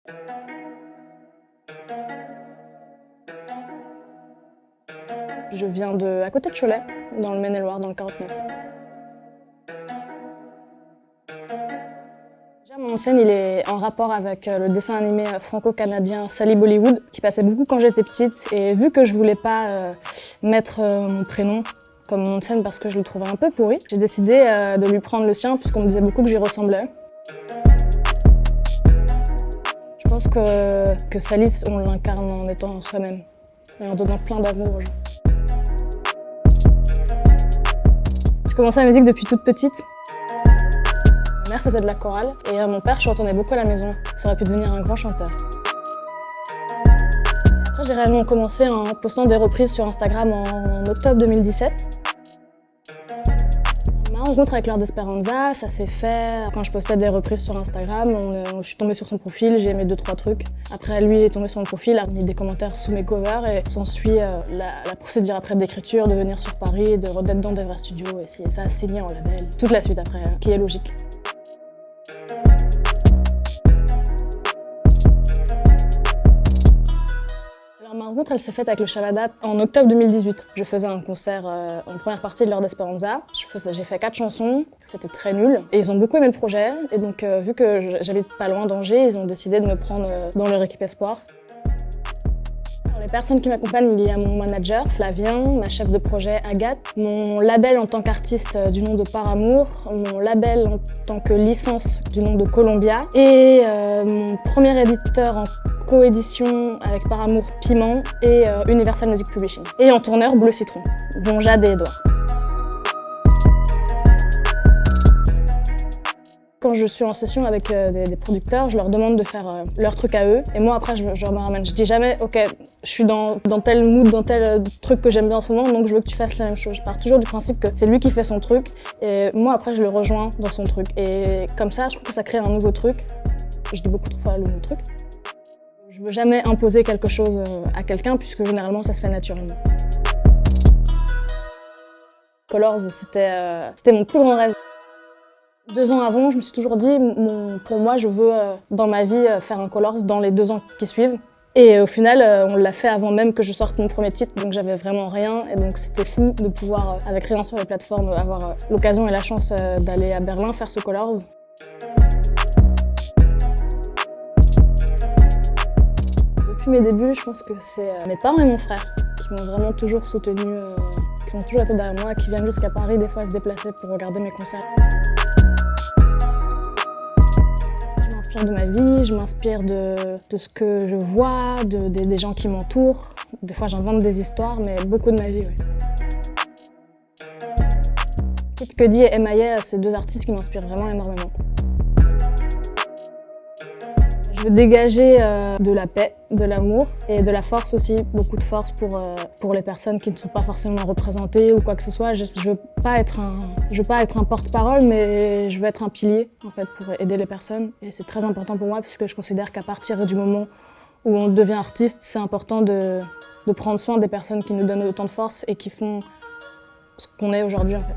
Je viens à côté de Cholet, dans le Maine-et-Loire, dans le 49. Déjà, mon scène, il est en rapport avec le dessin animé franco-canadien Sally Bollywood, qui passait beaucoup quand j'étais petite. Et vu que je voulais pas mettre mon prénom comme nom de scène parce que je le trouvais un peu pourri, j'ai décidé de lui prendre le sien, puisqu'on me disait beaucoup que j'y ressemblais. Je pense que Sally, on l'incarne en étant soi-même et en donnant plein d'amour aux gens. J'ai commencé la musique depuis toute petite. Ma mère faisait de la chorale et mon père chantonnait beaucoup à la maison. Ça aurait pu devenir un grand chanteur. Après, j'ai réellement commencé en postant des reprises sur Instagram en octobre 2017. Ma rencontre avec Laure d'Esperanza, ça s'est fait quand je postais des reprises sur Instagram. Je suis tombée sur son profil, j'ai aimé 2-3 trucs. Après, lui est tombé sur mon profil, a mis des commentaires sous mes covers et s'ensuit la procédure après d'écriture, de venir sur Paris, d'être dans des vrais studios et ça a signé en label. Toute la suite après, qui est logique. Alors, ma rencontre, elle s'est faite avec le Shabada en octobre 2018. Je faisais un concert en première partie de Laure d'Esperanza. J'ai fait 4 chansons, c'était très nul. Et ils ont beaucoup aimé le projet. Et donc, vu que j'habite pas loin d'Angers, ils ont décidé de me prendre dans leur équipe Espoir. Alors, les personnes qui m'accompagnent, il y a mon manager, Flavien, ma chef de projet, Agathe, mon label en tant qu'artiste du nom de Par Amour, mon label en tant que licence du nom de Columbia et mon premier éditeur en coédition avec Par Amour Piment et Universal Music Publishing. Et en tourneur Bleu Citron, dont Jade et Edouard. Quand je suis en session avec des producteurs, je leur demande de faire leur truc à eux. Et moi, après, je me ramène. Je dis jamais, OK, je suis dans tel mood, dans tel truc que j'aime bien en ce moment, donc je veux que tu fasses la même chose. Je pars toujours du principe que c'est lui qui fait son truc. Et moi, après, je le rejoins dans son truc. Et comme ça, je trouve que ça crée un nouveau truc. Je dis beaucoup trop fois le nouveau truc. Je veux jamais imposer quelque chose à quelqu'un, puisque généralement, ça se fait naturellement. Colors, c'était mon plus grand rêve. 2 ans avant, je me suis toujours dit, pour moi, je veux dans ma vie faire un Colors dans les 2 ans qui suivent. Et au final, on l'a fait avant même que je sorte mon premier titre, donc j'avais vraiment rien. Et donc c'était fou de pouvoir, avec rien sur les plateformes, avoir l'occasion et la chance d'aller à Berlin faire ce Colors. Depuis mes débuts, je pense que c'est mes parents et mon frère qui m'ont vraiment toujours soutenue, qui ont toujours été derrière moi, qui viennent jusqu'à Paris des fois se déplacer pour regarder mes concerts. Je m'inspire de ma vie, je m'inspire de ce que je vois, des gens qui m'entourent. Des fois j'invente des histoires, mais beaucoup de ma vie, oui. Kid Cudi et M.I.A, c'est 2 artistes qui m'inspirent vraiment énormément. Je veux dégager de la paix, de l'amour et de la force aussi, beaucoup de force pour les personnes qui ne sont pas forcément représentées ou quoi que ce soit. Je veux pas être un porte-parole, mais je veux être un pilier en fait pour aider les personnes. Et c'est très important pour moi puisque je considère qu'à partir du moment où on devient artiste, c'est important de prendre soin des personnes qui nous donnent autant de force et qui font ce qu'on est aujourd'hui en fait.